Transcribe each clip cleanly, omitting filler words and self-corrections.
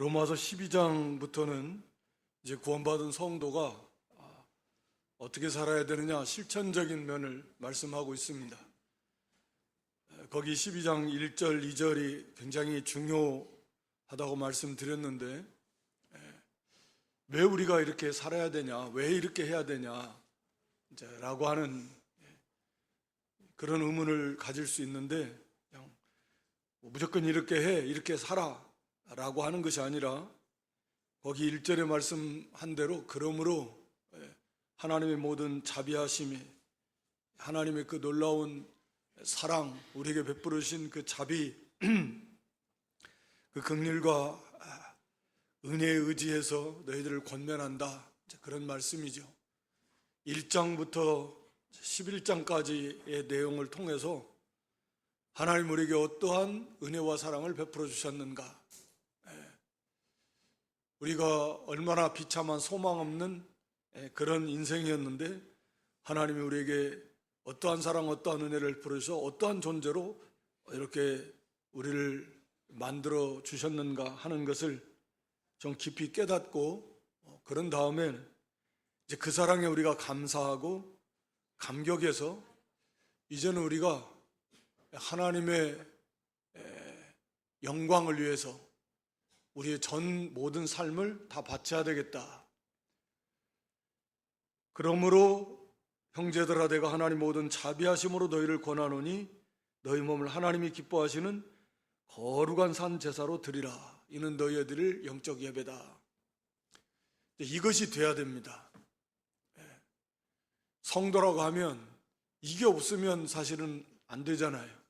로마서 12장부터는 이제 구원받은 성도가 어떻게 살아야 되느냐 실천적인 면을 말씀하고 있습니다. 거기 12장 1절, 2절이 굉장히 중요하다고 말씀드렸는데 왜 우리가 이렇게 살아야 되냐, 왜 이렇게 해야 되냐 라고 하는 그런 의문을 가질 수 있는데 그냥 무조건 이렇게 해, 이렇게 살아 라고 하는 것이 아니라 거기 1절에 말씀한 대로 그러므로 하나님의 모든 자비하심이, 하나님의 그 놀라운 사랑, 우리에게 베풀으신 그 자비, 그 긍휼과 은혜에 의지해서 너희들을 권면한다, 그런 말씀이죠. 1장부터 11장까지의 내용을 통해서 하나님 우리에게 어떠한 은혜와 사랑을 베풀어 주셨는가, 우리가 얼마나 비참한 소망 없는 그런 인생이었는데 하나님이 우리에게 어떠한 사랑, 어떠한 은혜를 베풀어서 어떠한 존재로 이렇게 우리를 만들어 주셨는가 하는 것을 좀 깊이 깨닫고, 그런 다음에 이제 그 사랑에 우리가 감사하고 감격해서 이제는 우리가 하나님의 영광을 위해서 우리의 전 모든 삶을 다 바쳐야 되겠다. 그러므로 형제들아, 내가 하나님 모든 자비하심으로 너희를 권하노니 너희 몸을 하나님이 기뻐하시는 거룩한 산 제사로 드리라. 이는 너희들을 영적 예배다. 이것이 돼야 됩니다. 성도라고 하면 이게 없으면 사실은 안 되잖아요.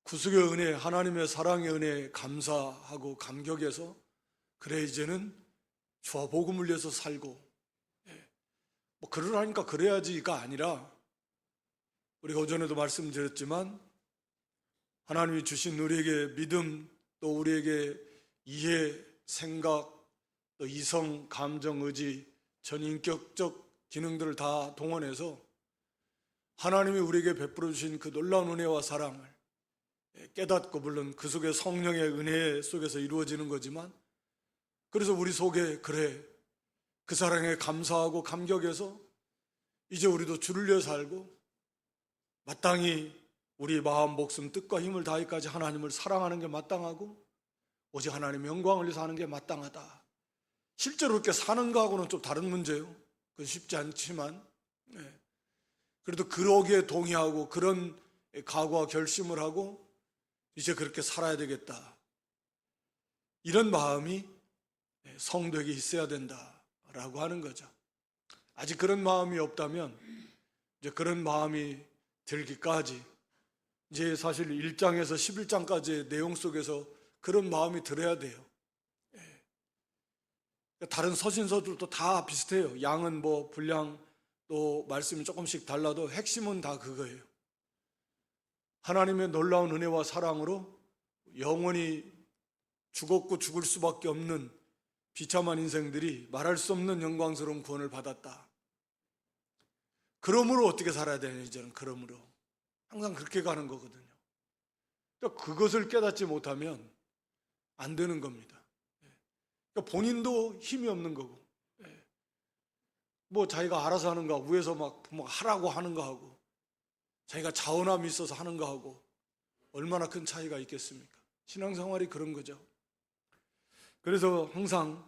구속의 은혜, 하나님의 사랑의 은혜에 감사하고 감격해서 그래 이제는 주와 복음을 위해서 살고, 뭐 그러라니까 그래야지가 아니라 우리가 오전에도 말씀드렸지만 하나님이 주신 우리에게 믿음, 또 우리에게 이해, 생각, 또 이성, 감정, 의지, 전인격적 기능들을 다 동원해서 하나님이 우리에게 베풀어 주신 그 놀라운 은혜와 사랑을 깨닫고, 물론 그 속에 성령의 은혜 속에서 이루어지는 거지만, 그래서 우리 속에 그래 그 사랑에 감사하고 감격해서 이제 우리도 주를 위해 살고 마땅히 우리 마음, 목숨, 뜻과 힘을 다해까지 하나님을 사랑하는 게 마땅하고 오직 하나님의 영광을 위해서 하는 게 마땅하다. 실제로 그렇게 사는 거하고는 좀 다른 문제예요. 그건 쉽지 않지만 그래도 그러기에 동의하고 그런 각오와 결심을 하고 이제 그렇게 살아야 되겠다, 이런 마음이 성도에게 있어야 된다라고 하는 거죠. 아직 그런 마음이 없다면 이제 그런 마음이 들기까지, 이제 사실 1장에서 11장까지의 내용 속에서 그런 마음이 들어야 돼요. 다른 서신서들도 다 비슷해요. 양은 뭐 분량 또 말씀이 조금씩 달라도 핵심은 다 그거예요. 하나님의 놀라운 은혜와 사랑으로 영원히 죽었고 죽을 수밖에 없는 비참한 인생들이 말할 수 없는 영광스러운 구원을 받았다. 그러므로 어떻게 살아야 되냐, 이제는 그러므로 항상 그렇게 가는 거거든요. 그러니까 그것을 깨닫지 못하면 안 되는 겁니다. 그러니까 본인도 힘이 없는 거고, 뭐 자기가 알아서 하는 거, 위에서 막 하라고 하는 거 하고 자기가 자원함이 있어서 하는 거 하고 얼마나 큰 차이가 있겠습니까? 신앙생활이 그런 거죠. 그래서 항상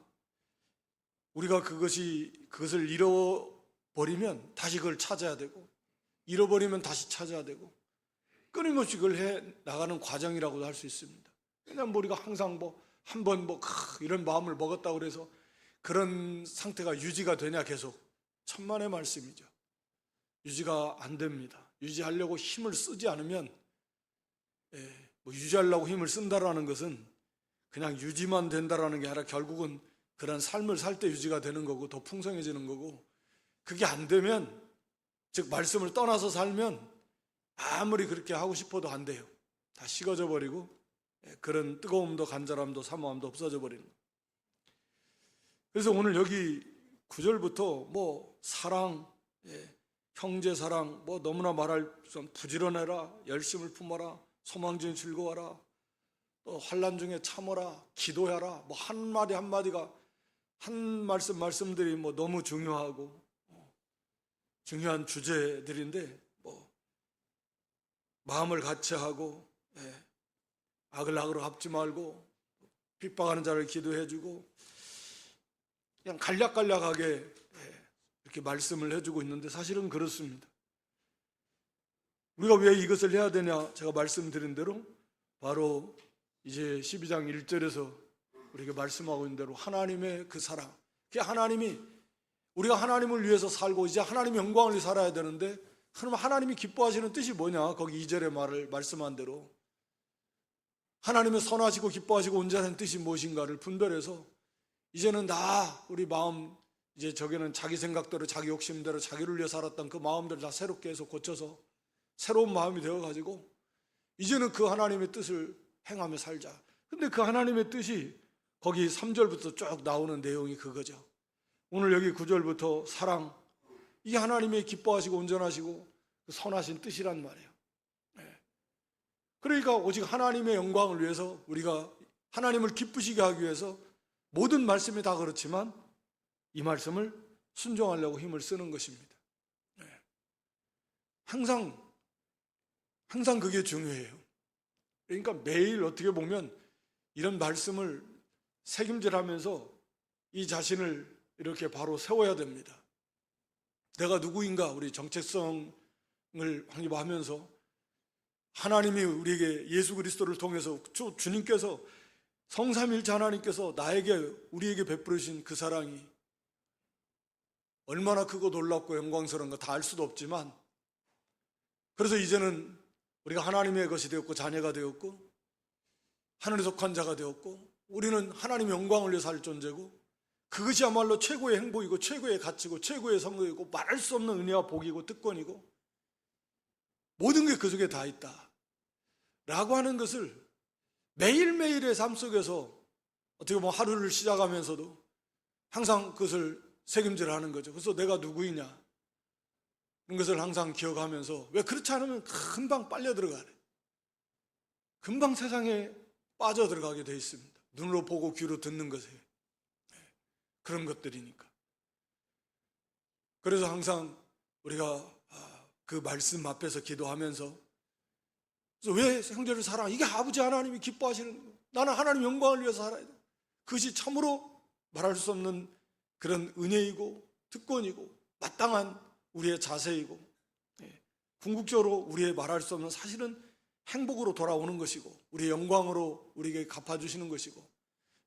우리가 그것을 잃어버리면 다시 그걸 찾아야 되고, 잃어버리면 다시 찾아야 되고, 끊임없이 그걸 해 나가는 과정이라고도 할 수 있습니다. 왜냐하면 우리가 항상 한번 이런 마음을 먹었다고 그래서 그런 상태가 유지가 되냐, 계속 천만의 말씀이죠. 유지가 안 됩니다. 유지하려고 힘을 쓰지 않으면, 유지하려고 힘을 쓴다라는 것은 그냥 유지만 된다라는 게 아니라 결국은 그런 삶을 살 때 유지가 되는 거고 더 풍성해지는 거고, 그게 안 되면, 즉 말씀을 떠나서 살면 아무리 그렇게 하고 싶어도 안 돼요. 다 식어져 버리고 그런 뜨거움도 간절함도 사모함도 없어져 버리는 거예요. 그래서 오늘 여기 9절부터 사랑, 형제 사랑, 너무나 말할 수 없는 부지런해라, 열심을 품어라, 소망진 즐거워라, 또 환난 중에 참어라, 기도해라, 뭐 한마디 한마디가 한 말씀들이 뭐 너무 중요하고 중요한 주제들인데 뭐 마음을 같이 하고 악을 악으로 갚지 말고 핍박하는 자를 기도해주고 그냥 간략간략하게 이렇게 말씀을 해주고 있는데 사실은 그렇습니다. 우리가 왜 이것을 해야 되냐? 제가 말씀드린 대로 바로 이제 12장 1절에서 우리에게 말씀하고 있는 대로 하나님의 그 사랑, 하나님이 우리가 하나님을 위해서 살고 이제 하나님의 영광을 위해 살아야 되는데 그럼 하나님이 기뻐하시는 뜻이 뭐냐? 거기 2절의 말씀한 대로 하나님의 선하시고 기뻐하시고 온전한 뜻이 무엇인가를 분별해서 이제는 우리 마음 이제 저기는 자기 생각대로 자기 욕심대로 자기를 위해 살았던 그 마음들을 다 새롭게 해서 고쳐서 새로운 마음이 되어가지고 이제는 그 하나님의 뜻을 행하며 살자. 근데 그 하나님의 뜻이 거기 3절부터 쭉 나오는 내용이 그거죠. 오늘 여기 9절부터 사랑, 이게 하나님의 기뻐하시고 온전하시고 선하신 뜻이란 말이에요. 그러니까 오직 하나님의 영광을 위해서 우리가 하나님을 기쁘시게 하기 위해서 모든 말씀이 다 그렇지만 이 말씀을 순종하려고 힘을 쓰는 것입니다. 항상 그게 중요해요. 그러니까 매일 어떻게 보면 이런 말씀을 새김질하면서 이 자신을 이렇게 바로 세워야 됩니다. 내가 누구인가, 우리 정체성을 확립하면서 하나님이 우리에게 예수 그리스도를 통해서 주님께서 성삼일체 하나님께서 우리에게 베풀으신 그 사랑이 얼마나 크고 놀랍고 영광스러운가 다 알 수도 없지만 그래서 이제는 우리가 하나님의 것이 되었고 자녀가 되었고 하늘에 속한 자가 되었고 우리는 하나님의 영광을 위해 살 존재고 그것이야말로 최고의 행복이고 최고의 가치고 최고의 성공이고 말할 수 없는 은혜와 복이고 특권이고 모든 게 그 속에 다 있다 라고 하는 것을 매일매일의 삶 속에서 어떻게 보면 하루를 시작하면서도 항상 그것을 새김질하는 거죠. 그래서 내가 누구이냐 이런 것을 항상 기억하면서 왜 그렇지 않으면 금방 빨려 들어가네. 금방 세상에 빠져 들어가게 돼 있습니다. 눈으로 보고 귀로 듣는 것에 그런 것들이니까. 그래서 항상 우리가 그 말씀 앞에서 기도하면서 그래서 왜 형제를 사랑해? 이게 아버지 하나님이 기뻐하시는 거예요. 나는 하나님 영광을 위해서 살아야 돼. 그것이 참으로 말할 수 없는 그런 은혜이고 특권이고 마땅한 우리의 자세이고 궁극적으로 우리의 말할 수 없는 사실은 행복으로 돌아오는 것이고 우리의 영광으로 우리에게 갚아주시는 것이고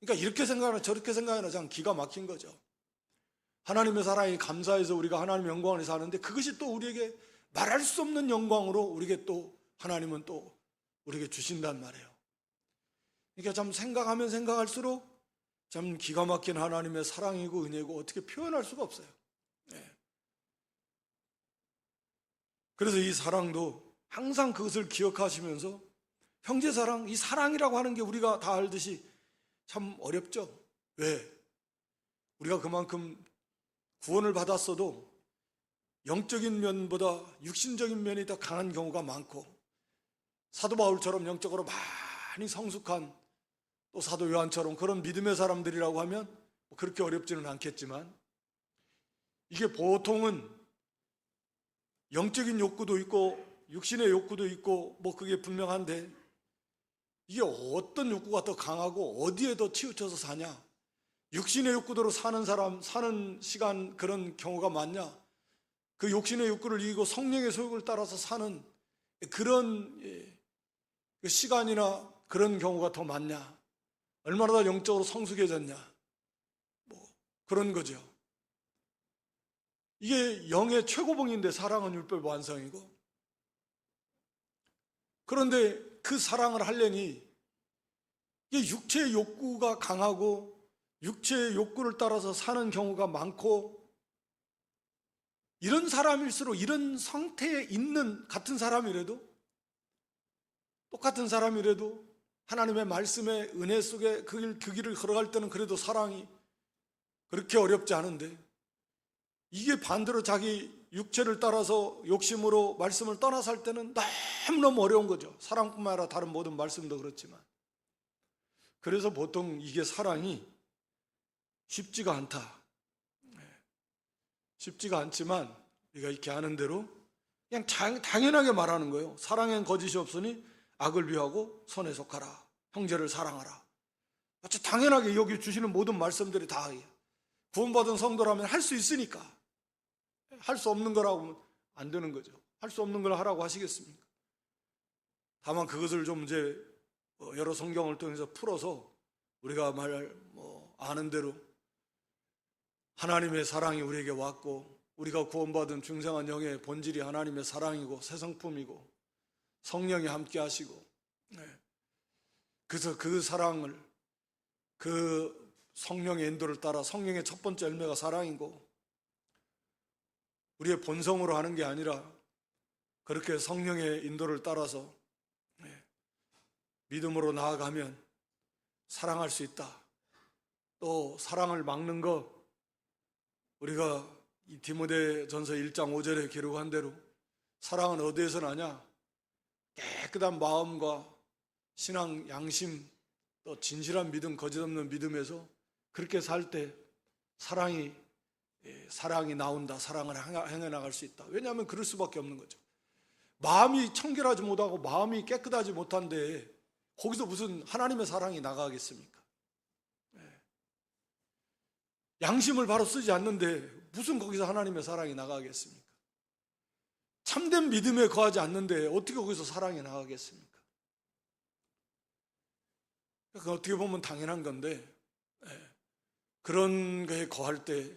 그러니까 이렇게 생각하나 저렇게 생각하나 참 기가 막힌 거죠. 하나님의 사랑이 감사해서 우리가 하나님의 영광을 위해서 사는데 그것이 또 우리에게 말할 수 없는 영광으로 우리에게 또 하나님은 또 우리에게 주신단 말이에요. 그러니까 참 생각하면 생각할수록 참 기가 막힌 하나님의 사랑이고 은혜고 어떻게 표현할 수가 없어요. 그래서 이 사랑도 항상 그것을 기억하시면서 형제 사랑, 이 사랑이라고 하는 게 우리가 다 알듯이 참 어렵죠. 왜? 우리가 그만큼 구원을 받았어도 영적인 면보다 육신적인 면이 더 강한 경우가 많고 사도 바울처럼 영적으로 많이 성숙한 또 사도 요한처럼 그런 믿음의 사람들이라고 하면 그렇게 어렵지는 않겠지만 이게 보통은 영적인 욕구도 있고 육신의 욕구도 있고 뭐 그게 분명한데 이게 어떤 욕구가 더 강하고 어디에 더 치우쳐서 사냐? 육신의 욕구대로 사는 시간 그런 경우가 많냐? 그 욕신의 욕구를 이기고 성령의 소욕을 따라서 사는 그런 시간이나 그런 경우가 더 많냐? 얼마나 더 영적으로 성숙해졌냐? 뭐 그런 거죠. 이게 영의 최고봉인데 사랑은 율법의 완성이고 그런데 그 사랑을 하려니 이게 육체의 욕구가 강하고 육체의 욕구를 따라서 사는 경우가 많고 이런 사람일수록 이런 상태에 있는 같은 사람이라도 똑같은 사람이라도 하나님의 말씀의 은혜 속에 그 길을 걸어갈 때는 그래도 사랑이 그렇게 어렵지 않은데 이게 반대로 자기 육체를 따라서 욕심으로 말씀을 떠나 살 때는 너무너무 어려운 거죠. 사랑뿐만 아니라 다른 모든 말씀도 그렇지만 그래서 보통 이게 사랑이 쉽지가 않다. 쉽지가 않지만 우리가 이렇게 아는 대로 그냥 당연하게 말하는 거예요. 사랑엔 거짓이 없으니 악을 비하고 선에 속하라. 형제를 사랑하라. 아주 당연하게 여기 주시는 모든 말씀들이 다 구원받은 성도라면 할 수 있으니까. 할 수 없는 거라고 하면 안 되는 거죠. 할 수 없는 걸 하라고 하시겠습니까? 다만 그것을 좀 이제 여러 성경을 통해서 풀어서 우리가 아는 대로 하나님의 사랑이 우리에게 왔고 우리가 구원받은 중생한 영의 본질이 하나님의 사랑이고 새 성품이고 성령이 함께 하시고 그래서 그 사랑을 그 성령의 인도를 따라 성령의 첫 번째 열매가 사랑이고 우리의 본성으로 하는 게 아니라 그렇게 성령의 인도를 따라서 믿음으로 나아가면 사랑할 수 있다. 또 사랑을 막는 것 우리가 이 디모데전서 1장 5절에 기록한 대로 사랑은 어디에서 나냐? 깨끗한 마음과 신앙 양심 또 진실한 믿음 거짓 없는 믿음에서 그렇게 살 때 사랑이 나온다. 사랑을 행해 나갈 수 있다. 왜냐하면 그럴 수밖에 없는 거죠. 마음이 청결하지 못하고 마음이 깨끗하지 못한데 거기서 무슨 하나님의 사랑이 나가겠습니까? 양심을 바로 쓰지 않는데 무슨 거기서 하나님의 사랑이 나가겠습니까? 참된 믿음에 거하지 않는데 어떻게 거기서 사랑이 나가겠습니까? 그러니까 어떻게 보면 당연한 건데 그런 거에 거할 때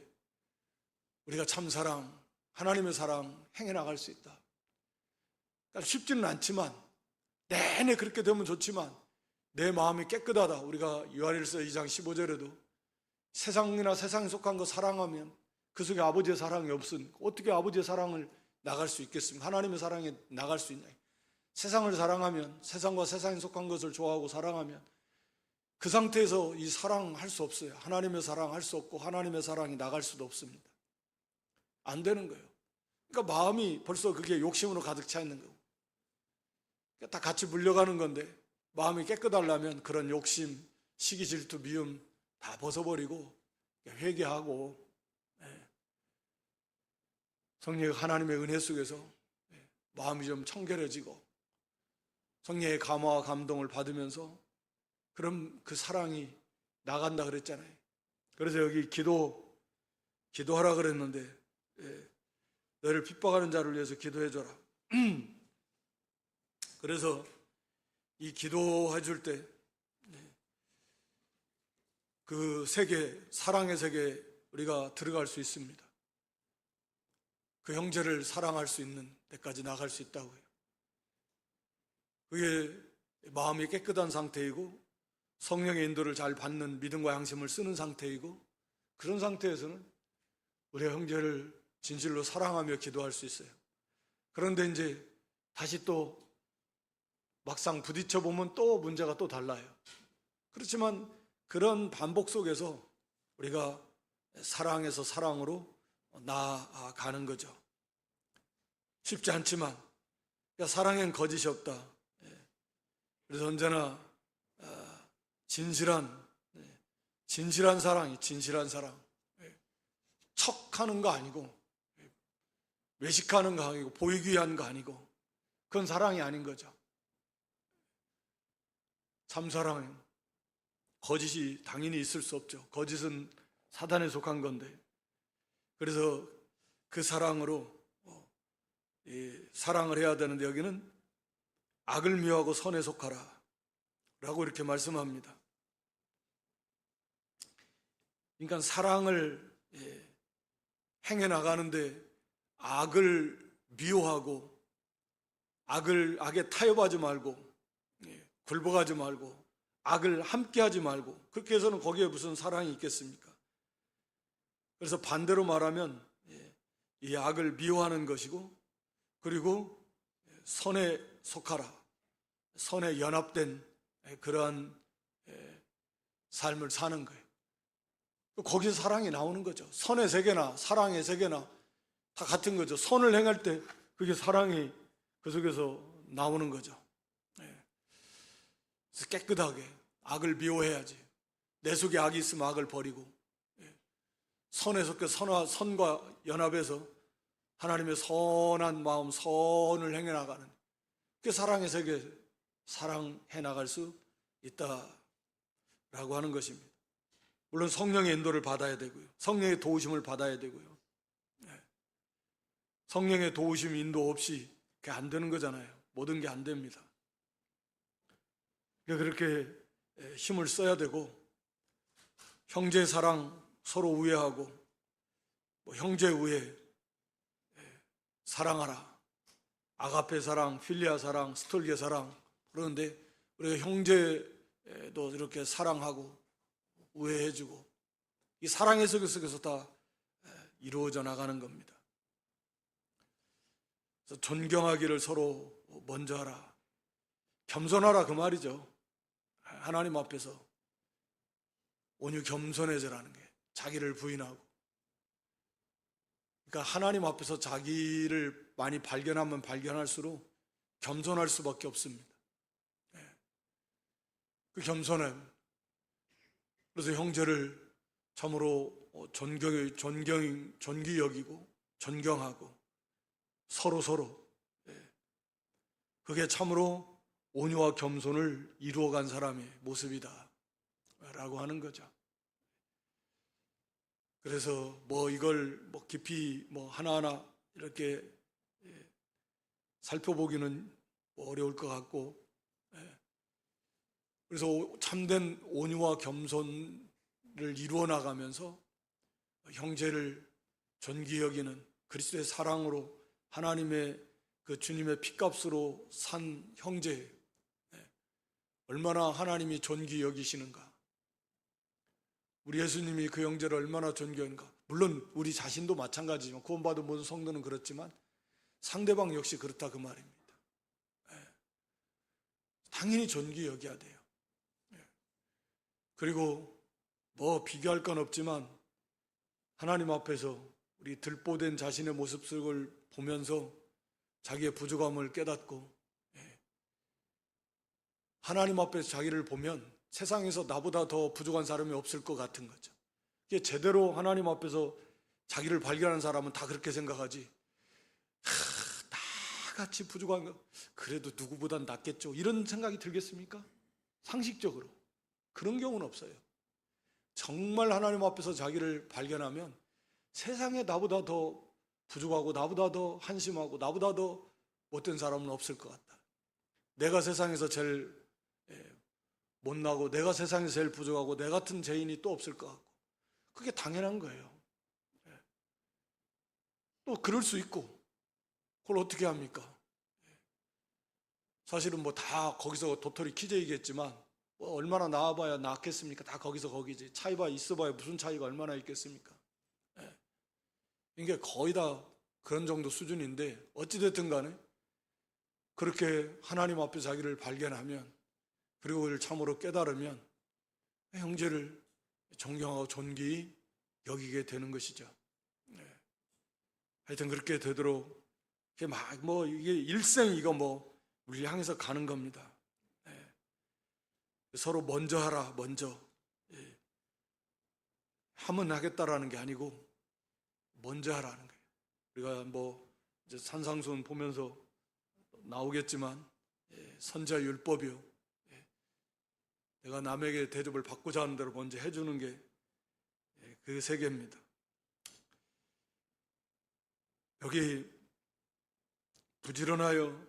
우리가 참 사랑, 하나님의 사랑 행해 나갈 수 있다. 그러니까 쉽지는 않지만 내내 그렇게 되면 좋지만 내 마음이 깨끗하다. 우리가 요한일서 2장 15절에도 세상이나 세상에 속한 거 사랑하면 그 속에 아버지의 사랑이 없으니 어떻게 아버지의 사랑을 나갈 수 있겠습니까? 하나님의 사랑에 나갈 수 있냐? 세상을 사랑하면 세상과 세상에 속한 것을 좋아하고 사랑하면 그 상태에서 이 사랑할 수 없어요. 하나님의 사랑할 수 없고 하나님의 사랑이 나갈 수도 없습니다. 안 되는 거예요. 그러니까 마음이 벌써 그게 욕심으로 가득 차 있는 거고 다 같이 물려가는 건데 마음이 깨끗하려면 그런 욕심, 시기, 질투, 미움 다 벗어버리고 회개하고 성령의 하나님의 은혜 속에서 마음이 좀 청결해지고 성령의 감화와 감동을 받으면서 그럼 그 사랑이 나간다 그랬잖아요. 그래서 여기 기도하라 그랬는데 너를 핍박하는 자를 위해서 기도해줘라. 그래서 이 기도해 줄 때 그 세계, 사랑의 세계에 우리가 들어갈 수 있습니다. 그 형제를 사랑할 수 있는 데까지 나갈 수 있다고요. 그게 마음이 깨끗한 상태이고 성령의 인도를 잘 받는 믿음과 양심을 쓰는 상태이고 그런 상태에서는 우리가 형제를 진실로 사랑하며 기도할 수 있어요. 그런데 이제 다시 또 막상 부딪혀 보면 또 문제가 또 달라요. 그렇지만 그런 반복 속에서 우리가 사랑에서 사랑으로 나아가는 거죠. 쉽지 않지만 사랑엔 거짓이 없다. 그래서 언제나 진실한 사랑이 진실한 사랑. 척하는 거 아니고 외식하는 거 아니고 보이기 위한 거 아니고 그건 사랑이 아닌 거죠. 참 사랑은 거짓이 당연히 있을 수 없죠. 거짓은 사단에 속한 건데 그래서 그 사랑으로 사랑을 해야 되는데 여기는 악을 미워하고 선에 속하라 라고 이렇게 말씀합니다. 그러니까 사랑을 행해 나가는데 악을 미워하고 악에 타협하지 말고 굴복하지 말고 악을 함께하지 말고 그렇게 해서는 거기에 무슨 사랑이 있겠습니까? 그래서 반대로 말하면 이 악을 미워하는 것이고 그리고 선에 속하라, 선에 연합된 그러한 삶을 사는 거예요. 거기서 사랑이 나오는 거죠. 선의 세계나 사랑의 세계나 다 같은 거죠. 선을 행할 때 그게 사랑이 그 속에서 나오는 거죠. 그래서 깨끗하게 악을 미워해야지. 내 속에 악이 있으면 악을 버리고, 선에 속해 선과 연합해서 하나님의 선한 마음, 선을 행해 나가는, 그 사랑의 세계 사랑해 나갈 수 있다라고 하는 것입니다. 물론 성령의 인도를 받아야 되고요, 성령의 도우심을 받아야 되고요. 성령의 도우심, 인도 없이 그게 안 되는 거잖아요. 모든 게 안 됩니다. 그렇게 힘을 써야 되고, 형제 사랑 서로 우애하고, 형제 우애 사랑하라. 아가페 사랑, 필리아 사랑, 스톨게 사랑. 그러는데 우리가 형제도 이렇게 사랑하고 우애해주고, 이 사랑의 속에서 다 이루어져 나가는 겁니다. 그래서 존경하기를 서로 먼저 하라. 겸손하라 그 말이죠. 하나님 앞에서 온유 겸손해져라는 게, 자기를 부인하고. 그러니까 하나님 앞에서 자기를 많이 발견하면 발견할수록 겸손할 수밖에 없습니다. 그 겸손함. 그래서 형제를 참으로 존귀 여기고 존경하고 서로 그게 참으로 온유와 겸손을 이루어간 사람의 모습이다 라고 하는 거죠. 그래서 이걸 깊이 하나하나 이렇게 살펴보기는 어려울 것 같고, 그래서 참된 온유와 겸손을 이루어 나가면서 형제를 존귀 여기는 그리스도의 사랑으로 하나님의 그 주님의 피값으로 산 형제, 얼마나 하나님이 존귀 여기시는가, 우리 예수님이 그 형제를 얼마나 존귀한가. 물론 우리 자신도 마찬가지지만, 구원받은 모든 성도는 그렇지만 상대방 역시 그렇다 그 말입니다. 당연히 존귀 여겨야 돼요. 그리고 비교할 건 없지만 하나님 앞에서 우리 들보된 자신의 모습을 보면서 자기의 부족함을 깨닫고, 하나님 앞에서 자기를 보면 세상에서 나보다 더 부족한 사람이 없을 것 같은 거죠. 이게 제대로 하나님 앞에서 자기를 발견한 사람은 다 그렇게 생각하지, 나같이 부족한 거 그래도 누구보단 낫겠죠, 이런 생각이 들겠습니까? 상식적으로 그런 경우는 없어요. 정말 하나님 앞에서 자기를 발견하면 세상에 나보다 더 부족하고 나보다 더 한심하고 나보다 더 못된 사람은 없을 것 같다. 내가 세상에서 제일 못나고 내가 세상에서 제일 부족하고 내 같은 죄인이 또 없을 것 같고, 그게 당연한 거예요. 또 그럴 수 있고, 그걸 어떻게 합니까? 사실은 다 거기서 도토리 키재이겠지만 얼마나 나와봐야 낫겠습니까? 다 거기지. 차이가 있어봐야 무슨 차이가 얼마나 있겠습니까? 이게 거의 다 그런 정도 수준인데, 어찌됐든 간에 그렇게 하나님 앞에 자기를 발견하면, 그리고 그를 참으로 깨달으면 형제를 존경하고 존귀히 여기게 되는 것이죠. 하여튼 그렇게 되도록 이게 일생 우리 향해서 가는 겁니다. 서로 먼저 하라, 먼저. 하면 하겠다라는 게 아니고 먼저 하라는 거예요. 우리가 이제 산상수훈 보면서 나오겠지만, 선지자 율법이요, 내가 남에게 대접을 받고자 하는 대로 먼저 해주는 게 그 세계입니다. 여기 부지런하여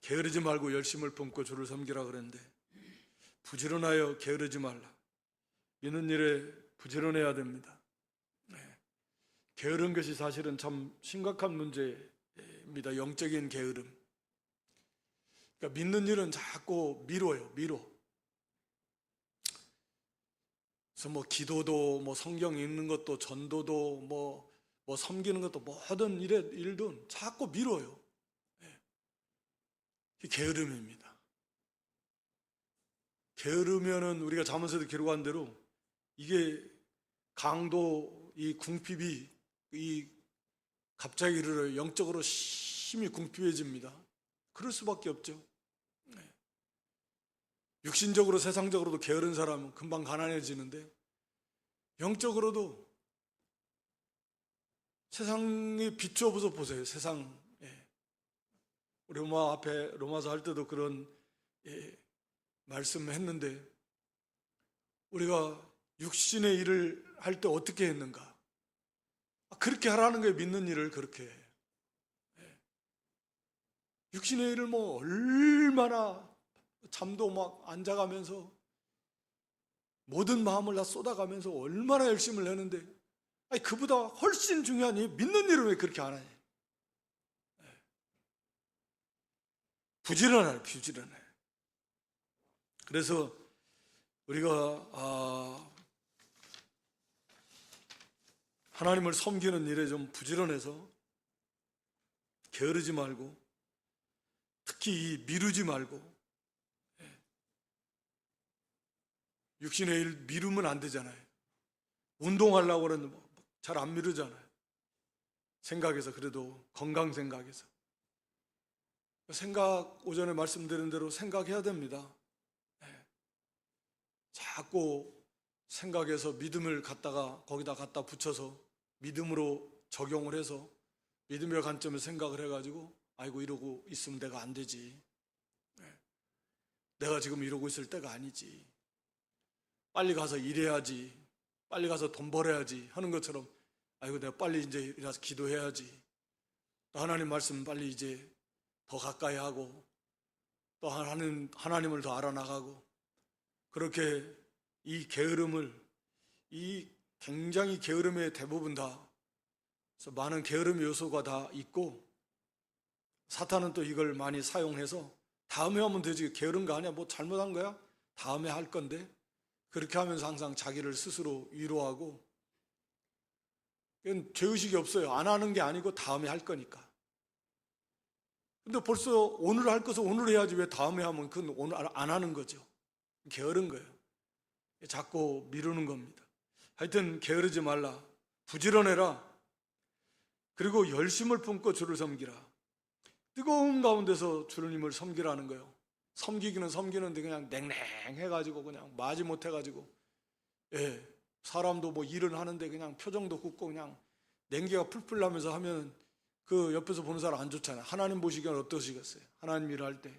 게으르지 말고 열심을 품고 주를 섬기라 그랬는데, 부지런하여 게으르지 말라. 믿는 일에 부지런해야 됩니다. 게으른 것이 사실은 참 심각한 문제입니다. 영적인 게으름. 그러니까 믿는 일은 자꾸 미뤄요. 그래서 기도도 성경 읽는 것도 전도도 섬기는 것도 모든 일도 자꾸 미뤄요. 이게 게으름입니다. 게으르면은 우리가 잠언서도 기록한 대로 이게 강도, 이 궁핍이 갑자기 영적으로 심히 궁핍해집니다. 그럴 수밖에 없죠. 육신적으로 세상적으로도 게으른 사람은 금방 가난해지는데 영적으로도 세상에 비추어서 보세요. 세상에. 우리 로마 앞에 로마서 할 때도 그런 말씀했는데 우리가 육신의 일을 할 때 어떻게 했는가? 그렇게 하라는 거예요. 믿는 일을 그렇게. 육신의 일을 뭐 얼마나 잠도 막 안 자가면서 모든 마음을 다 쏟아가면서 얼마나 열심을 내는데 아니 그보다 훨씬 중요한 이 믿는 일을 왜 그렇게 안 하냐? 부지런해, 부지런해. 그래서 우리가 하나님을 섬기는 일에 좀 부지런해서 게으르지 말고 특히 미루지 말고 육신의 일 미루면 안 되잖아요. 운동하려고 그러는데 잘 안 미루잖아요. 생각에서 그래도 건강 생각에서 생각 오전에 말씀드린 대로 생각해야 됩니다. 자꾸 생각해서 믿음을 거기다 갖다 붙여서 믿음으로 적용을 해서 믿음의 관점을 생각을 해가지고 아이고 이러고 있으면 내가 안 되지. 내가 지금 이러고 있을 때가 아니지. 빨리 가서 일해야지. 빨리 가서 돈 벌어야지 하는 것처럼 아이고 내가 빨리 이제 일어나서 기도해야지. 또 하나님 말씀 빨리 이제 더 가까이 하고 또 하나님을 더 알아나가고 그렇게 이 게으름을 이 굉장히 게으름의 대부분 다 그래서 많은 게으름의 요소가 다 있고 사탄은 또 이걸 많이 사용해서 다음에 하면 되지 게으른 거 아니야 뭐 잘못한 거야 다음에 할 건데 그렇게 하면서 항상 자기를 스스로 위로하고 죄의식이 없어요. 안 하는 게 아니고 다음에 할 거니까. 근데 벌써 오늘 할 것을 오늘 해야지 왜 다음에 하면 그건 오늘 안 하는 거죠. 게으른 거예요. 자꾸 미루는 겁니다. 하여튼 게으르지 말라. 부지런해라. 그리고 열심을 품고 주를 섬기라. 뜨거운 가운데서 주님을 섬기라는 거예요. 섬기기는 섬기는데 그냥 냉랭해가지고 그냥 마지 못해가지고 사람도 뭐 일을 하는데 그냥 표정도 굳고 그냥 냉기가 풀풀 나면서 하면 그 옆에서 보는 사람 안 좋잖아요. 하나님 보시기엔 어떠시겠어요? 하나님 일을 할 때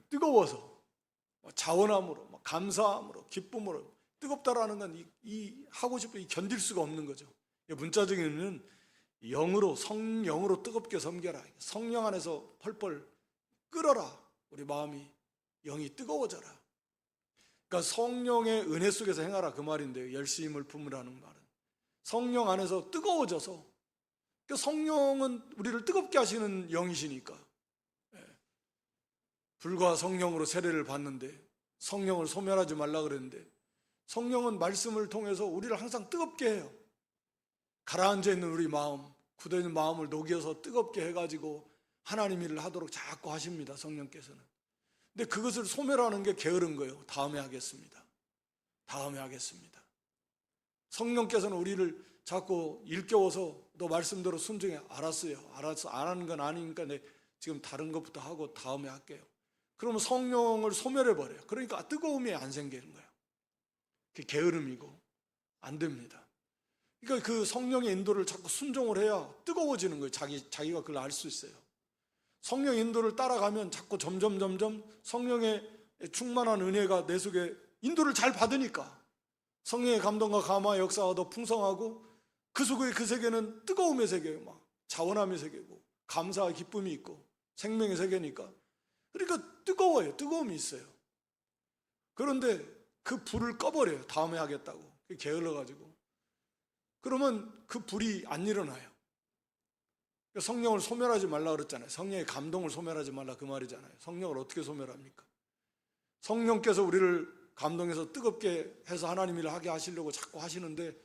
뜨거워서 자원함으로 감사함으로 기쁨으로 뜨겁다라는 건 이 하고 싶어 견딜 수가 없는 거죠. 문자적인 의미는 영으로 성령으로 뜨겁게 섬겨라. 성령 안에서 펄펄 끓어라. 우리 마음이 영이 뜨거워져라. 그러니까 성령의 은혜 속에서 행하라 그 말인데요. 열심을 품으라는 말은 성령 안에서 뜨거워져서 그러니까 성령은 우리를 뜨겁게 하시는 영이시니까 불과 성령으로 세례를 받는데 성령을 소멸하지 말라 그랬는데 성령은 말씀을 통해서 우리를 항상 뜨겁게 해요. 가라앉아 있는 우리 마음 굳어있는 마음을 녹여서 뜨겁게 해가지고 하나님 일을 하도록 자꾸 하십니다. 성령께서는. 근데 그것을 소멸하는 게 게으른 거예요. 다음에 하겠습니다. 다음에 하겠습니다. 성령께서는 우리를 자꾸 일깨워서 너 말씀대로 순종해. 알았어요. 알았어. 안 하는 건 아니니까 내 지금 다른 것부터 하고 다음에 할게요. 그러면 성령을 소멸해버려요. 그러니까 뜨거움이 안 생기는 거예요. 그게 게으름이고 안 됩니다. 그러니까 그 성령의 인도를 자꾸 순종을 해야 뜨거워지는 거예요. 자기가 그걸 알 수 있어요. 성령 인도를 따라가면 자꾸 점점 성령의 충만한 은혜가 내 속에 인도를 잘 받으니까 성령의 감동과 감화의 역사가 더 풍성하고 그 속에 그 세계는 뜨거움의 세계예요. 막 자원함의 세계고 감사와 기쁨이 있고 생명의 세계니까 그러니까 뜨거워요. 뜨거움이 있어요. 그런데 그 불을 꺼버려요. 다음에 하겠다고 게을러가지고 그러면 그 불이 안 일어나요. 성령을 소멸하지 말라 그랬잖아요. 성령의 감동을 소멸하지 말라 그 말이잖아요. 성령을 어떻게 소멸합니까? 성령께서 우리를 감동해서 뜨겁게 해서 하나님 일을 하게 하시려고 자꾸 하시는데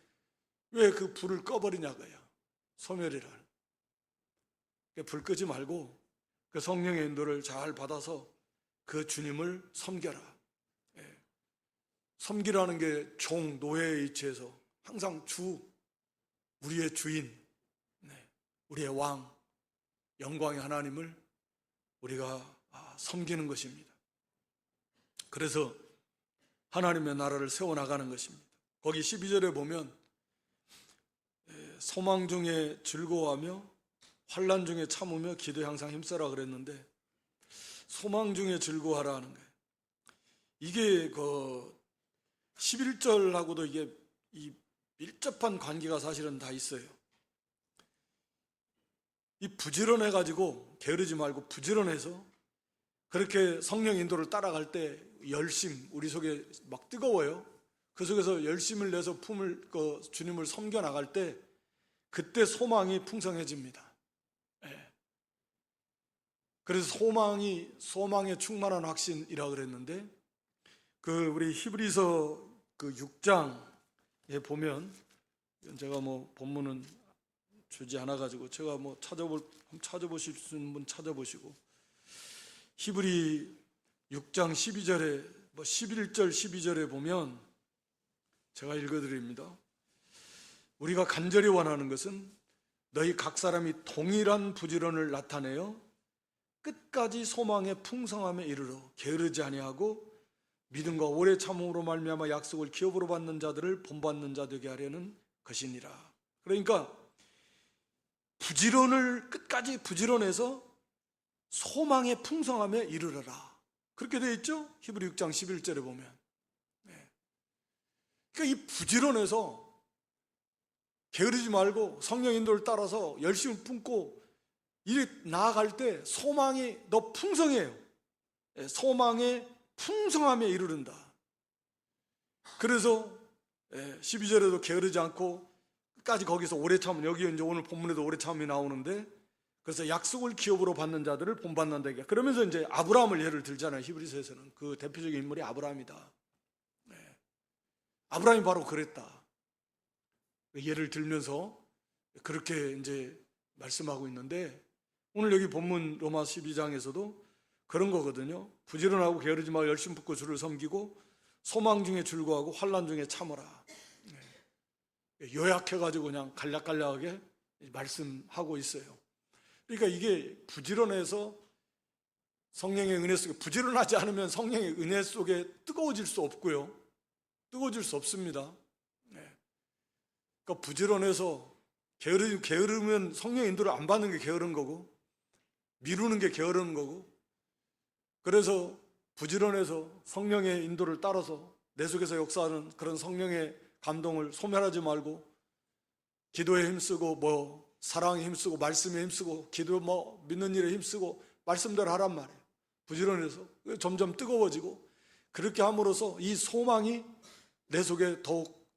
왜 그 불을 꺼버리냐고요. 소멸이란. 불 끄지 말고 그 성령의 인도를 잘 받아서 그 주님을 섬겨라. 섬기라는 게 종, 노예의 이치에서 항상 우리의 주인, 우리의 왕, 영광의 하나님을 우리가 섬기는 것입니다. 그래서 하나님의 나라를 세워나가는 것입니다. 거기 12절에 보면 소망 중에 즐거워하며 환난 중에 참으며 기도에 항상 힘써라 그랬는데, 소망 중에 즐거워하라는 거예요. 이게 그 11절하고도 이게 이 밀접한 관계가 사실은 다 있어요. 이 부지런해 가지고 게으르지 말고 부지런해서 그렇게 성령 인도를 따라갈 때 열심, 우리 속에 막 뜨거워요. 그 속에서 열심을 내서 주님을 섬겨 나갈 때 그때 소망이 풍성해집니다. 예. 그래서 소망에 충만한 확신이라 그랬는데, 우리 히브리서 6장에 보면, 제가 본문은 주지 않아 가지고 제가 찾아보실 수 있는 분 찾아보시고, 히브리 6장 12절에 11절 12절에 보면 제가 읽어드립니다. 우리가 간절히 원하는 것은 너희 각 사람이 동일한 부지런을 나타내어 끝까지 소망의 풍성함에 이르러 게으르지 아니하고 믿음과 오래 참음으로 말미암아 약속을 기업으로 받는 자들을 본받는 자 되게 하려는 것이니라. 그러니까 끝까지 부지런해서 소망의 풍성함에 이르러라, 그렇게 되어 있죠? 히브리 6장 11절에 보면. 그러니까 이 부지런해서 게으르지 말고 성령 인도를 따라서 열심히 품고 이렇게 나아갈 때 소망이 더 풍성해요. 소망의 풍성함에 이르른다. 그래서 12절에도 게으르지 않고 끝까지 거기서 오래 참은, 여기 이제 오늘 본문에도 오래 참음이 나오는데, 그래서 약속을 기업으로 받는 자들을 본받는다. 그러면서 이제 아브라함을 예를 들잖아요. 히브리서에서는 그 대표적인 인물이 아브라함이다. 아브라함이 바로 그랬다. 예를 들면서 그렇게 이제 말씀하고 있는데, 오늘 여기 본문 로마 12장에서도 그런 거거든요. 부지런하고 게으르지 말고 열심히 붙고 주를 섬기고 소망 중에 즐거워하고 환난 중에 참으라. 요약해가지고 그냥 간략간략하게 말씀하고 있어요. 그러니까 이게 부지런해서 성령의 은혜 속에, 부지런하지 않으면 성령의 은혜 속에 뜨거워질 수 없고요, 뜨거워질 수 없습니다. 그러니까 부지런해서 게으르면 성령의 인도를 안 받는 게 게으른 거고, 미루는 게 게으른 거고, 그래서 부지런해서 성령의 인도를 따라서 내 속에서 역사하는 그런 성령의 감동을 소멸하지 말고 기도에 힘쓰고 사랑에 힘쓰고 말씀에 힘쓰고 기도 믿는 일에 힘쓰고 말씀대로 하란 말이에요. 부지런해서 점점 뜨거워지고, 그렇게 함으로써 이 소망이 내 속에 더욱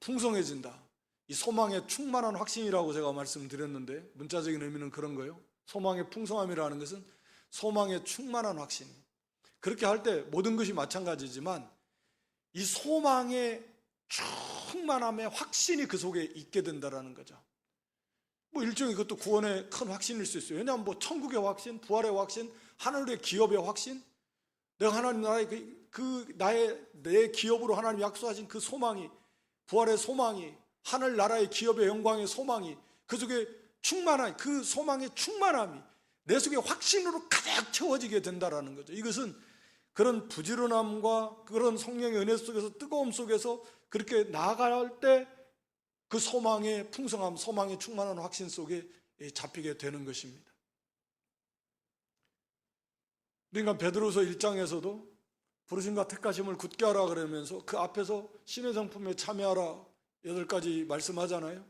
풍성해진다. 이 소망의 충만한 확신이라고 제가 말씀드렸는데, 문자적인 의미는 그런 거예요. 소망의 풍성함이라는 것은 소망의 충만한 확신. 그렇게 할 때 모든 것이 마찬가지지만 이 소망의 충만함의 확신이 그 속에 있게 된다는 거죠. 일종의 그것도 구원의 큰 확신일 수 있어요. 왜냐하면 천국의 확신, 부활의 확신, 하늘의 기업의 확신, 내가 하나님 나라의 내 기업으로 하나님 약속하신 그 소망이, 부활의 소망이, 하늘 나라의 기업의 영광의 소망이, 그 속에 충만한 그 소망의 충만함이 내 속에 확신으로 가득 채워지게 된다는 거죠. 이것은 그런 부지런함과 그런 성령의 은혜 속에서, 뜨거움 속에서 그렇게 나아갈 때 그 소망의 풍성함, 소망의 충만한 확신 속에 잡히게 되는 것입니다. 그러니까 베드로서 1장에서도 부르심과 택하심을 굳게 하라 그러면서 그 앞에서 신의 성품에 참여하라 8가지 말씀하잖아요.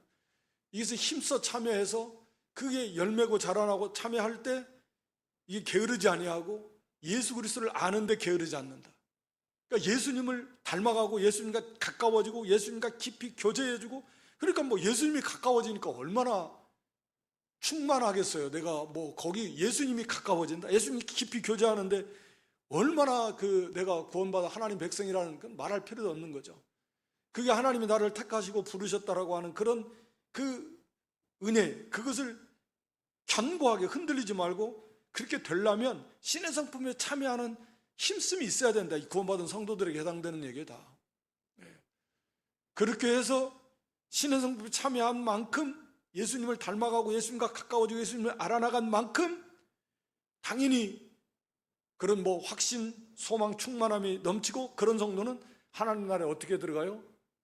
이것을 힘써 참여해서 그게 열매고 자라나고 참여할 때 이게 게으르지 아니하고 예수 그리스도를 아는데 게으르지 않는다. 그러니까 예수님을 닮아가고 예수님과 가까워지고 예수님과 깊이 교제해주고, 그러니까 예수님이 가까워지니까 얼마나 충만하겠어요. 내가 거기 예수님이 가까워진다, 예수님이 깊이 교제하는데 얼마나 내가 구원받아 하나님 백성이라는 건 말할 필요도 없는 거죠. 그게 하나님이 나를 택하시고 부르셨다라고 하는 그런 그 은혜, 그것을 견고하게 흔들리지 말고 그렇게 되려면 신의 성품에 참여하는 힘씀이 있어야 된다. 이 구원받은 성도들에게 해당되는 얘기다. 그렇게 해서 신의 성품에 참여한 만큼, 예수님을 닮아가고 예수님과 가까워지고 예수님을 알아나간 만큼 당연히 그런 확신, 소망 충만함이 넘치고 그런 성도는 하나님 나라에 어떻게 들어가요?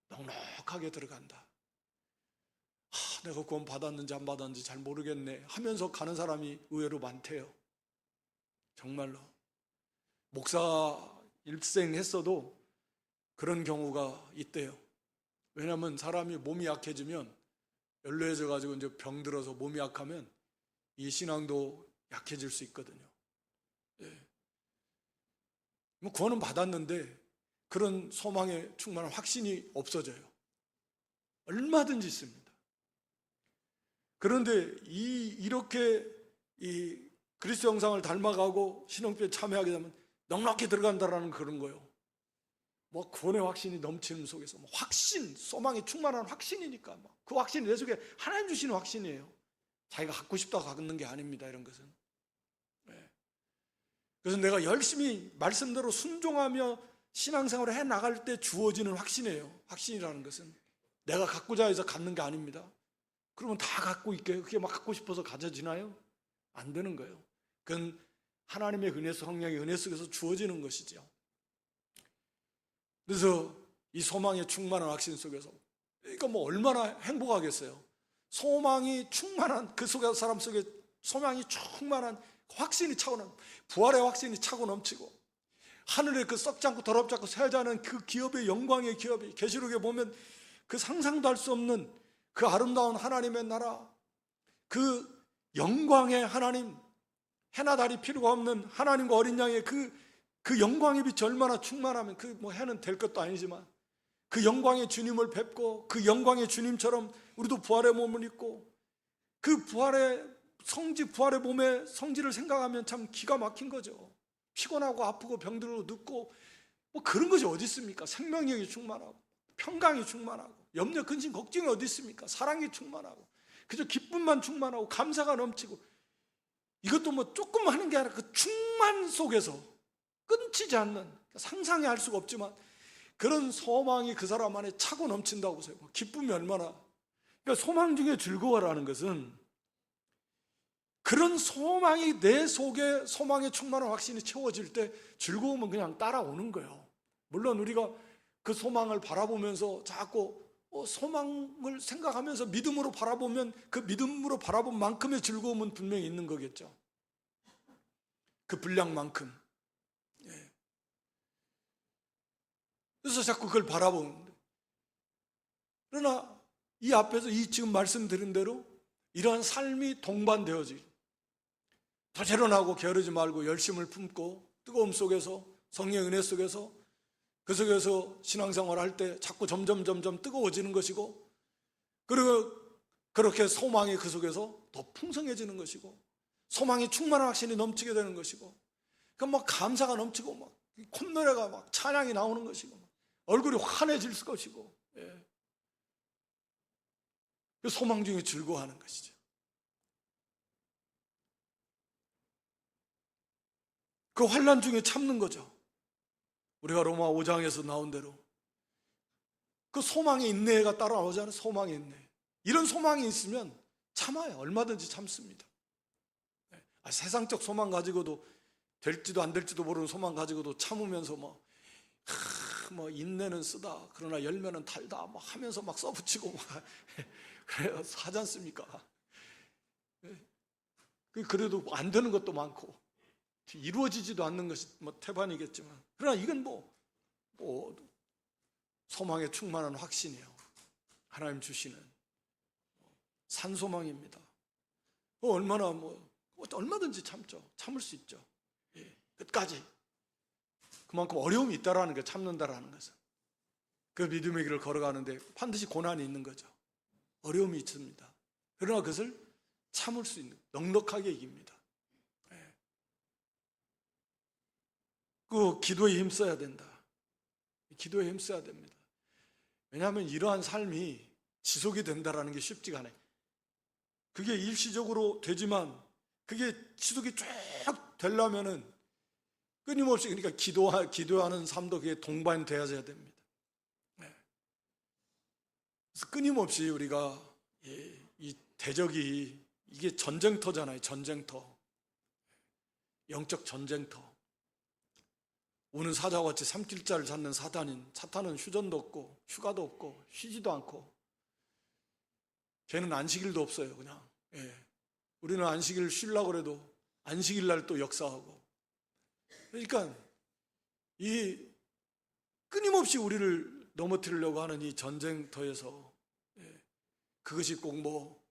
넉넉하게 들어간다. 내가 구원 받았는지 안 받았는지 잘 모르겠네 하면서 가는 사람이 의외로 많대요. 정말로. 목사 일생 했어도 그런 경우가 있대요. 왜냐하면 사람이 몸이 약해지면 연로해져 가지고 이제 병들어서 몸이 약하면 이 신앙도 약해질 수 있거든요. 뭐 구원은 받았는데 그런 소망에 충만한 확신이 없어져요. 얼마든지 있습니다. 그런데 이렇게 이 그리스도 형상을 닮아가고 신앙교회에 참여하게 되면 넉넉히 들어간다라는 그런 거예요. 뭐 구원의 확신이 넘치는 속에서 뭐 확신, 소망이 충만한 확신이니까 그 확신이 내 속에 하나님 주시는 확신이에요. 자기가 갖고 싶다고 갖는 게 아닙니다. 이런 것은. 그래서 내가 열심히 말씀대로 순종하며 신앙생활을 해나갈 때 주어지는 확신이에요. 확신이라는 것은 내가 갖고자 해서 갖는 게 아닙니다. 그러면 다 갖고 있게 그게 막 갖고 싶어서 가져지나요? 안 되는 거예요. 그건 하나님의 은혜, 성령의 은혜 속에서 주어지는 것이죠. 그래서 이 소망의 충만한 확신 속에서 그러니까 뭐 얼마나 행복하겠어요. 소망이 충만한 그 속에 사람 속에 소망이 충만한 확신이 차고 넘 부활의 확신이 차고 넘치고 하늘에 그 썩지 않고 더럽지 않고 새하지 않은 그 기업의 영광의 기업이 계시록에 보면 그 상상도 할 수 없는 그 아름다운 하나님의 나라, 그 영광의 하나님, 해나 달이 필요가 없는 하나님과 어린 양의 그 영광의 빛이 얼마나 충만하면 그 뭐 해는 될 것도 아니지만 그 영광의 주님을 뵙고 그 영광의 주님처럼 우리도 부활의 몸을 입고 그 부활의 성지, 부활의 몸의 성지를 생각하면 참 기가 막힌 거죠. 피곤하고 아프고 병들고 늙고 뭐 그런 것이 어디 있습니까? 생명력이 충만하고 평강이 충만하고 염려, 근심, 걱정이 어디 있습니까? 사랑이 충만하고 그저 기쁨만 충만하고 감사가 넘치고 이것도 뭐 조금 하는 게 아니라 그 충만 속에서 끊치지 않는 상상이 할 수가 없지만 그런 소망이 그 사람 안에 차고 넘친다고 보세요. 기쁨이 얼마나. 그러니까 소망 중에 즐거워라는 것은 그런 소망이 내 속에 소망의 충만한 확신이 채워질 때 즐거움은 그냥 따라오는 거예요. 물론 우리가 그 소망을 바라보면서 자꾸 소망을 생각하면서 믿음으로 바라보면 그 믿음으로 바라본 만큼의 즐거움은 분명히 있는 거겠죠. 그 분량만큼. 그래서 자꾸 그걸 바라보는데 그러나 이 앞에서 이 지금 말씀드린 대로 이러한 삶이 동반되어지 부지런하고 게으르지 말고 열심을 품고 뜨거움 속에서 성령의 은혜 속에서 그 속에서 신앙생활 할 때 자꾸 점점 뜨거워지는 것이고 그리고 그렇게 소망이 그 속에서 더 풍성해지는 것이고 소망이 충만한 확신이 넘치게 되는 것이고 그러니까 막 감사가 넘치고 막 콧노래가 막 찬양이 나오는 것이고 얼굴이 환해질 것이고 소망 중에 즐거워하는 것이죠. 그 환난 중에 참는 거죠. 우리가 로마 5장에서 나온 대로 그 소망의 인내가 따라오잖아요. 소망의 인내. 이런 소망이 있으면 참아요. 얼마든지 참습니다. 세상적 소망 가지고도 될지도 안 될지도 모르는 소망 가지고도 참으면서 뭐 인내는 쓰다 그러나 열매는 달다 막 하면서 막 써붙이고 막 그래요. 하지 않습니까? 그래도 안 되는 것도 많고 이루어지지도 않는 것이 뭐 태반이겠지만 그러나 이건 뭐 소망에 충만한 확신이에요. 하나님 주시는 산소망입니다. 얼마나 얼마든지 참죠. 참을 수 있죠. 끝까지. 그만큼 어려움이 있다라는 게 참는다라는 것은 그 믿음의 길을 걸어가는데 반드시 고난이 있는 거죠. 어려움이 있습니다. 그러나 그것을 참을 수 있는 넉넉하게 이깁니다. 그 기도에 힘써야 된다. 기도에 힘써야 됩니다. 왜냐하면 이러한 삶이 지속이 된다라는 게 쉽지가 않아요. 그게 일시적으로 되지만 그게 지속이 쭉 되려면은 끊임없이 그러니까 기도하는 삶도 그게 동반되어야 됩니다. 그래서 끊임없이 우리가 이 대적이 이게 전쟁터잖아요. 전쟁터. 영적 전쟁터. 우는 사자와 같이 삼킬자를 찾는 사탄은 휴전도 없고 휴가도 없고 쉬지도 않고 걔는 안식일도 없어요. 그냥 우리는 안식일 쉬려고 그래도 안식일 날 또 역사하고, 그러니까 이 끊임없이 우리를 넘어뜨리려고 하는 이 전쟁터에서 그것이 꼭 뭐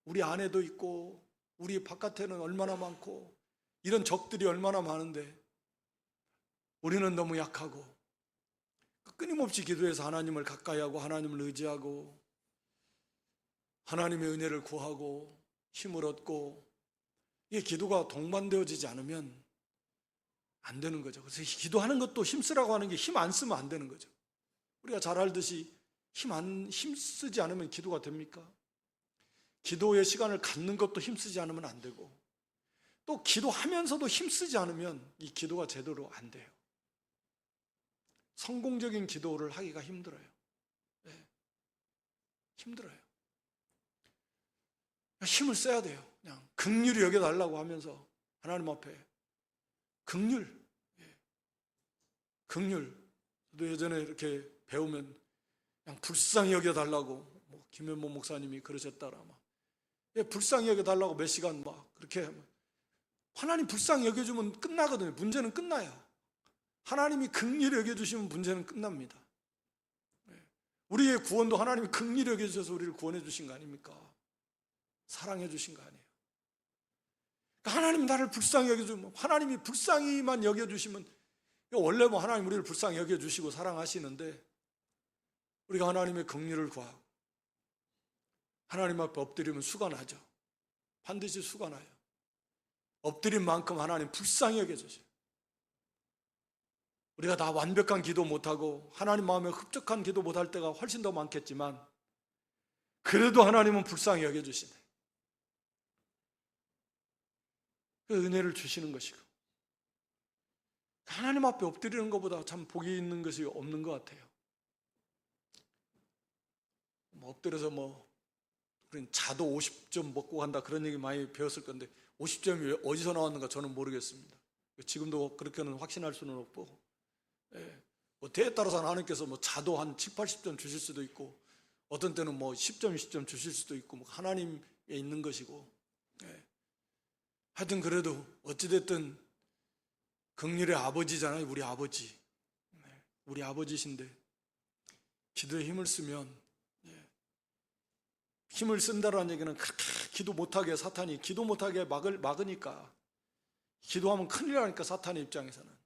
우리 안에도 있고 우리 바깥에는 얼마나 많고 이런 적들이 얼마나 많은데 우리는 너무 약하고 끊임없이 기도해서 하나님을 가까이 하고 하나님을 의지하고 하나님의 은혜를 구하고 힘을 얻고, 이게 기도가 동반되어지지 않으면 안 되는 거죠. 그래서 기도하는 것도 힘쓰라고 하는 게 힘 안 쓰면 안 되는 거죠. 우리가 잘 알듯이 힘 쓰지 않으면 기도가 됩니까? 기도의 시간을 갖는 것도 힘 쓰지 않으면 안 되고, 또 기도하면서도 힘 쓰지 않으면 이 기도가 제대로 안 돼요. 성공적인 기도를 하기가 힘들어요. 힘들어요. 힘을 써야 돼요. 그냥 긍휼히 여겨달라고 하면서 하나님 앞에 긍휼. 저도 예전에 이렇게 배우면 그냥 불쌍히 여겨달라고, 김현모 목사님이 그러셨다라 불쌍히 여겨달라고 몇 시간 그렇게 하나님 불쌍히 여겨주면 끝나거든요. 문제는 끝나요. 하나님이 긍휼히 여겨주시면 문제는 끝납니다. 우리의 구원도 하나님이 긍휼히 여겨주셔서 우리를 구원해 주신 거 아닙니까? 사랑해 주신 거 아니에요. 하나님이 나를 불쌍히 여겨주면, 하나님이 불쌍히만 여겨주시면, 원래 하나님 우리를 불쌍히 여겨주시고 사랑하시는데 우리가 하나님의 긍휼을 구하고 하나님 앞에 엎드리면 수가 나죠. 반드시 수가 나요. 엎드린 만큼 하나님 불쌍히 여겨주세요. 우리가 다 완벽한 기도 못하고 하나님 마음에 흡족한 기도 못할 때가 훨씬 더 많겠지만 그래도 하나님은 불쌍히 여겨주시네. 그 은혜를 주시는 것이고, 하나님 앞에 엎드리는 것보다 참 복이 있는 것이 없는 것 같아요. 엎드려서 우린 자도 50점 먹고 간다 그런 얘기 많이 배웠을 건데 50점이 어디서 나왔는가 저는 모르겠습니다. 지금도 그렇게는 확신할 수는 없고, 때에 따라서는 하나님께서 자도 한 7, 80점 주실 수도 있고 어떤 때는 10점, 20점 주실 수도 있고 하나님에 있는 것이고, 하여튼 그래도 어찌됐든 긍휼의 아버지잖아요. 우리 아버지. 우리 아버지신데 기도에 힘을 쓰면, 힘을 쓴다라는 얘기는 그렇게 기도 못하게 사탄이 기도 못하게 막으니까, 기도하면 큰일 나니까 사탄의 입장에서는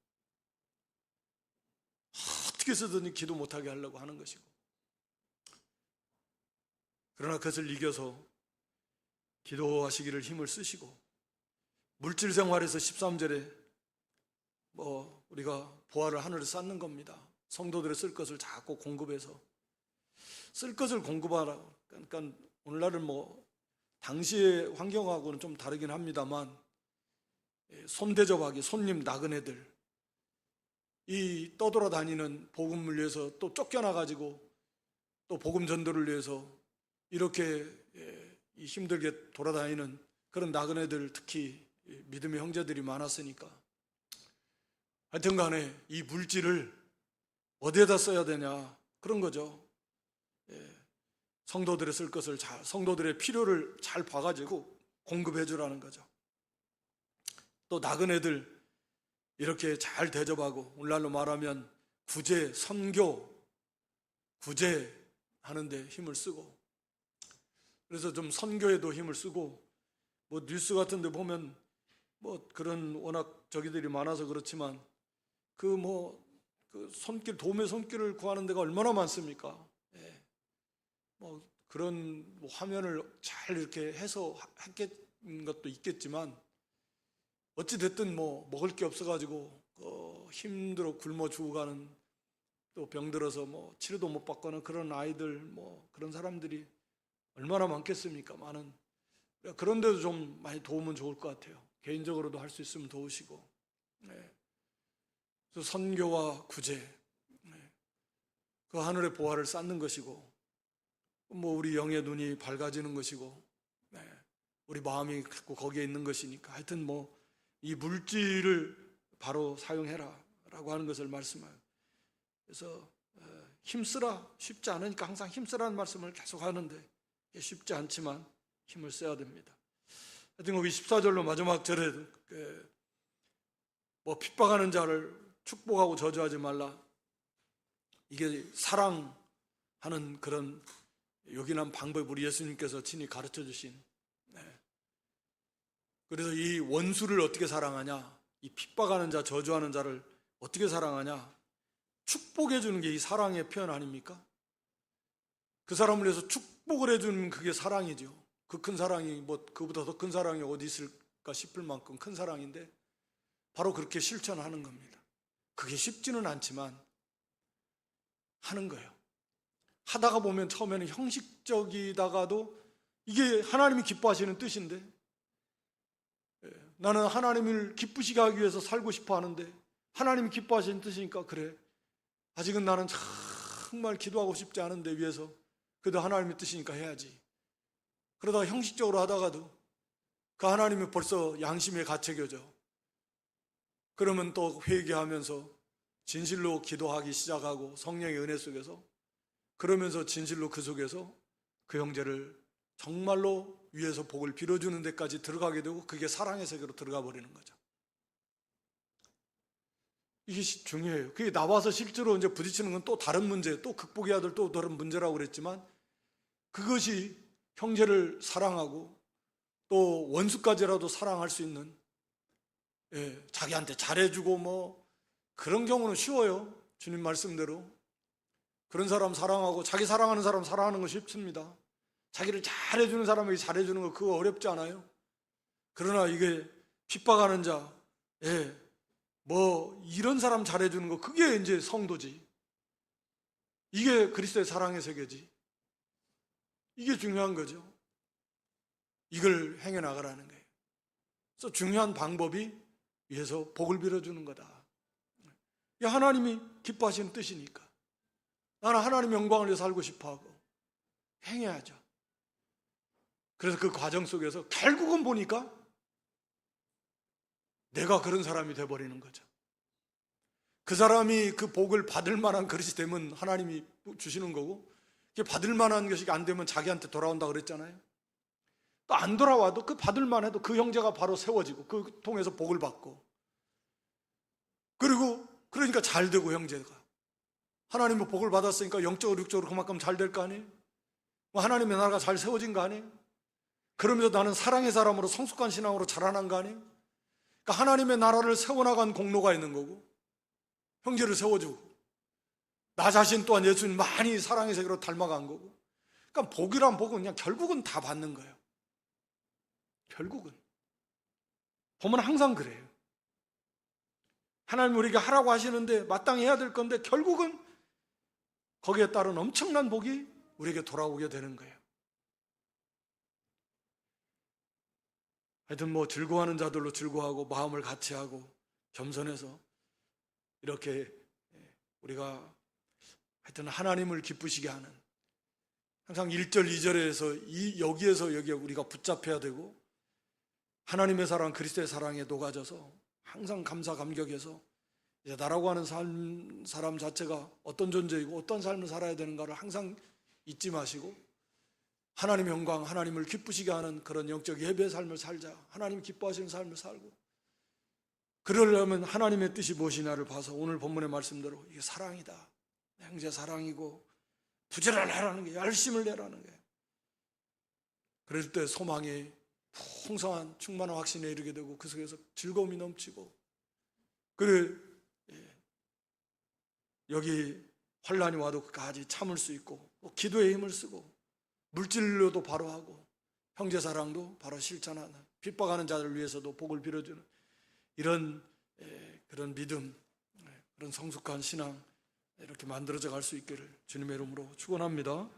어떻게 해서든 기도 못하게 하려고 하는 것이고, 그러나 그것을 이겨서 기도하시기를 힘을 쓰시고, 물질 생활에서 13절에 우리가 보화를 하늘에 쌓는 겁니다. 성도들의 쓸 것을 자꾸 공급해서 쓸 것을 공급하라. 그러니까 오늘날은 당시의 환경하고는 좀 다르긴 합니다만, 손대접하기, 손님 나그네들, 이 떠돌아다니는 복음을 위해서 또 쫓겨나가지고 또 복음 전도를 위해서 이렇게 힘들게 돌아다니는 그런 나그네들, 특히 믿음의 형제들이 많았으니까, 하여튼 간에 이 물질을 어디에다 써야 되냐 그런 거죠. 성도들의 쓸 것을 성도들의 필요를 잘 봐가지고 공급해 주라는 거죠. 또 나그네들 이렇게 잘 대접하고, 오늘날로 말하면 구제, 선교, 구제하는데 힘을 쓰고, 그래서 좀 선교에도 힘을 쓰고, 뉴스 같은 데 보면 그런 워낙 저기들이 많아서 그렇지만 그 손길, 도움의 손길을 구하는 데가 얼마나 많습니까? 그런 화면을 잘 이렇게 해서 했던 것도 있겠지만 어찌됐든 먹을 게 없어가지고 힘들어 굶어 죽어가는, 또 병들어서 치료도 못 받거나 그런 아이들, 그런 사람들이 얼마나 많겠습니까? 많은. 그런 데도 좀 많이 도우면 좋을 것 같아요. 개인적으로도 할 수 있으면 도우시고. 그래서 선교와 구제, 그 하늘의 보화를 쌓는 것이고, 우리 영의 눈이 밝아지는 것이고, 우리 마음이 자꾸 거기에 있는 것이니까, 하여튼 이 물질을 바로 사용해라. 라고 하는 것을 말씀해요. 그래서 힘쓰라, 쉽지 않으니까 항상 힘쓰라는 말씀을 계속 하는데 쉽지 않지만 힘을 써야 됩니다. 하여튼 우리 14절로 마지막 절에 뭐 핍박하는 자를 축복하고 저주하지 말라, 이게 사랑하는 그런 요긴한 방법을 우리 예수님께서 친히 가르쳐 주신. 그래서 이 원수를 어떻게 사랑하냐, 이 핍박하는 자, 저주하는 자를 어떻게 사랑하냐, 축복해 주는 게 이 사랑의 표현 아닙니까? 그 사람을 위해서 축복을 해주는 그게 사랑이죠. 그 큰 사랑이 뭐 그보다 더 큰 사랑이 어디 있을까 싶을 만큼 큰 사랑인데 바로 그렇게 실천하는 겁니다. 그게 쉽지는 않지만 하는 거예요. 하다가 보면 처음에는 형식적이다가도 이게 하나님이 기뻐하시는 뜻인데, 나는 하나님을 기쁘시게 하기 위해서 살고 싶어 하는데 하나님이 기뻐하시는 뜻이니까 그래, 아직은 나는 정말 기도하고 싶지 않은데 위해서 그래도 하나님의 뜻이니까 해야지. 그러다가 형식적으로 하다가도 그 하나님이 벌써 양심에 갇혀져. 그러면 또 회개하면서 진실로 기도하기 시작하고 성령의 은혜 속에서, 그러면서 진실로 그 속에서 그 형제를 정말로 위에서 복을 빌어주는 데까지 들어가게 되고 그게 사랑의 세계로 들어가 버리는 거죠. 이게 중요해요. 그게 나와서 실제로 이제 부딪히는 건 또 다른 문제, 또 극복해야 될 또 다른 문제라고 그랬지만, 그것이 형제를 사랑하고 또 원수까지라도 사랑할 수 있는, 자기한테 잘해주고 뭐 그런 경우는 쉬워요. 주님 말씀대로 그런 사람 사랑하고, 자기 사랑하는 사람 사랑하는 거 쉽습니다. 자기를 잘해주는 사람에게 잘해주는 거 그거 어렵지 않아요. 그러나 이게 핍박하는 자, 뭐 이런 사람 잘해주는 거, 그게 이제 성도지. 이게 그리스도의 사랑의 세계지. 이게 중요한 거죠. 이걸 행해 나가라는 거예요. 그래서 중요한 방법이 위에서 복을 빌어주는 거다. 이게 하나님이 기뻐하시는 뜻이니까 나는 하나님 영광을 위해 살고 싶어하고 행해야죠. 그래서 그 과정 속에서 결국은 보니까 내가 그런 사람이 돼버리는 거죠. 그 사람이 그 복을 받을 만한 그릇이 되면 하나님이 주시는 거고, 그게 받을 만한 것이 안 되면 자기한테 돌아온다 그랬잖아요. 또 안 돌아와도 그 받을 만해도 그 형제가 바로 세워지고 그 통해서 복을 받고, 그리고 그러니까 잘 되고, 형제가 하나님의 복을 받았으니까 영적으로 육적으로 그만큼 잘 될 거 아니에요. 하나님의 나라가 잘 세워진 거 아니에요. 그러면서 나는 사랑의 사람으로 성숙한 신앙으로 자라난 거 아니에요. 그러니까 하나님의 나라를 세워나간 공로가 있는 거고, 형제를 세워주고, 나 자신 또한 예수님 많이 사랑의 세계로 닮아간 거고. 그러니까 복이란 복은 그냥 결국은 다 받는 거예요. 결국은 보면 항상 그래요. 하나님 우리에게 하라고 하시는데 마땅히 해야 될 건데 결국은 거기에 따른 엄청난 복이 우리에게 돌아오게 되는 거예요. 하여튼 뭐 즐거워하는 자들로 즐거워하고 마음을 같이 하고 겸손해서 이렇게 우리가 하여튼 하나님을 기쁘시게 하는, 항상 1절 2절에서 여기에서 여기 우리가 붙잡혀야 되고, 하나님의 사랑, 그리스도의 사랑에 녹아져서 항상 감사 감격해서 이제 나라고 하는 사람 자체가 어떤 존재이고 어떤 삶을 살아야 되는가를 항상 잊지 마시고, 하나님의 영광, 하나님을 기쁘시게 하는 그런 영적 예배의 삶을 살자. 하나님 기뻐하시는 삶을 살고, 그러려면 하나님의 뜻이 무엇이냐를 봐서 오늘 본문의 말씀대로 이게 사랑이다, 형제 사랑이고, 부지런하라는 게, 열심을 내라는 게, 그럴 때 소망이 풍성한 충만한 확신에 이르게 되고 그 속에서 즐거움이 넘치고, 그래 여기 환난이 와도 그까지 참을 수 있고, 기도에 힘을 쓰고, 물질로도 바로 하고, 형제 사랑도 바로 실천하는, 핍박하는 자들을 위해서도 복을 빌어주는 이런 그런 믿음, 그런 성숙한 신앙 이렇게 만들어져 갈 수 있기를 주님의 이름으로 축원합니다.